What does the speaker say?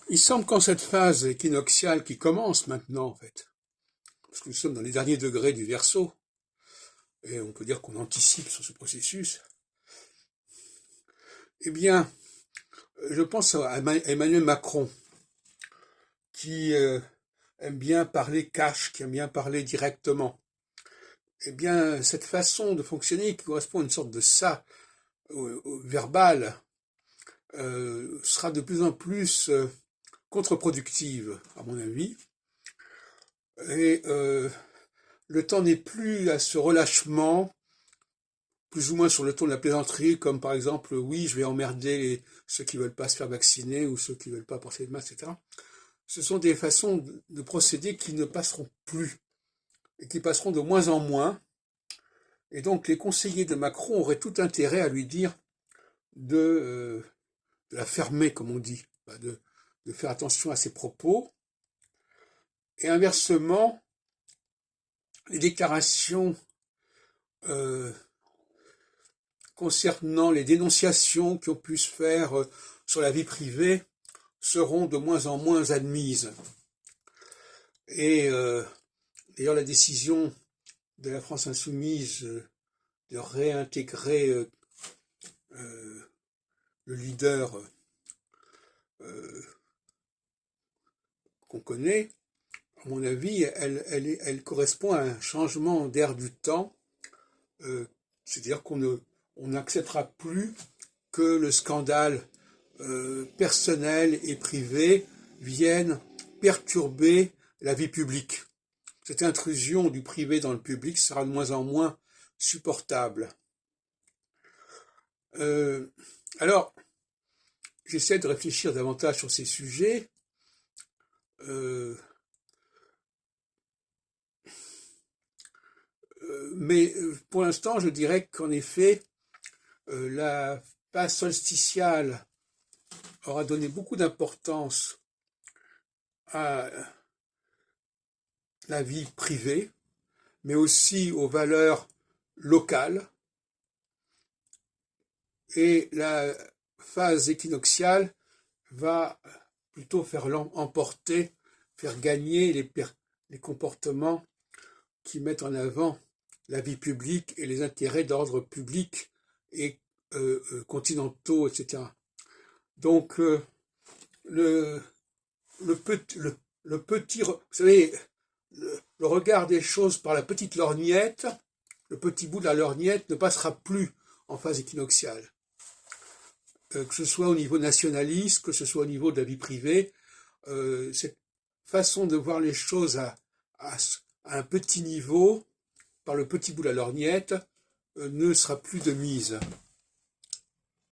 Il semble qu'en cette phase équinoxiale qui commence maintenant, en fait, parce que nous sommes dans les derniers degrés du Verseau, et on peut dire qu'on anticipe sur ce processus, eh bien, je pense à Emmanuel Macron, qui aime bien parler cash, qui aime bien parler directement. Eh bien, cette façon de fonctionner qui correspond à une sorte de ça verbal sera de plus en plus contre-productive, à mon avis. Et le temps n'est plus à ce relâchement, plus ou moins sur le ton de la plaisanterie, comme par exemple, oui, je vais emmerder ceux qui veulent pas se faire vacciner ou ceux qui veulent pas porter de masque, etc. Ce sont des façons de procéder qui ne passeront plus et qui passeront de moins en moins. Et donc les conseillers de Macron auraient tout intérêt à lui dire de la fermer, comme on dit, de faire attention à ses propos. Et inversement, les déclarations concernant les dénonciations qui ont pu se faire sur la vie privée seront de moins en moins admises. Et d'ailleurs, la décision de la France insoumise de réintégrer le leader qu'on connaît, à mon avis, elle correspond à un changement d'air du temps, c'est-à-dire qu'on n'acceptera plus que le scandale personnel et privé vienne perturber la vie publique. Cette intrusion du privé dans le public sera de moins en moins supportable. Alors, j'essaie de réfléchir davantage sur ces sujets. Mais pour l'instant, je dirais qu'en effet, la phase solsticiale aura donné beaucoup d'importance à la vie privée, mais aussi aux valeurs locales. Et la phase équinoxiale va plutôt faire emporter, faire gagner les comportements qui mettent en avant la vie publique et les intérêts d'ordre public et continentaux, etc. Donc, le petit, vous savez, le regard des choses par la petite lorgnette, le petit bout de la lorgnette ne passera plus en phase équinoxiale. Que ce soit au niveau nationaliste, que ce soit au niveau de la vie privée, cette façon de voir les choses à un petit niveau, par le petit bout de la lorgnette, ne sera plus de mise.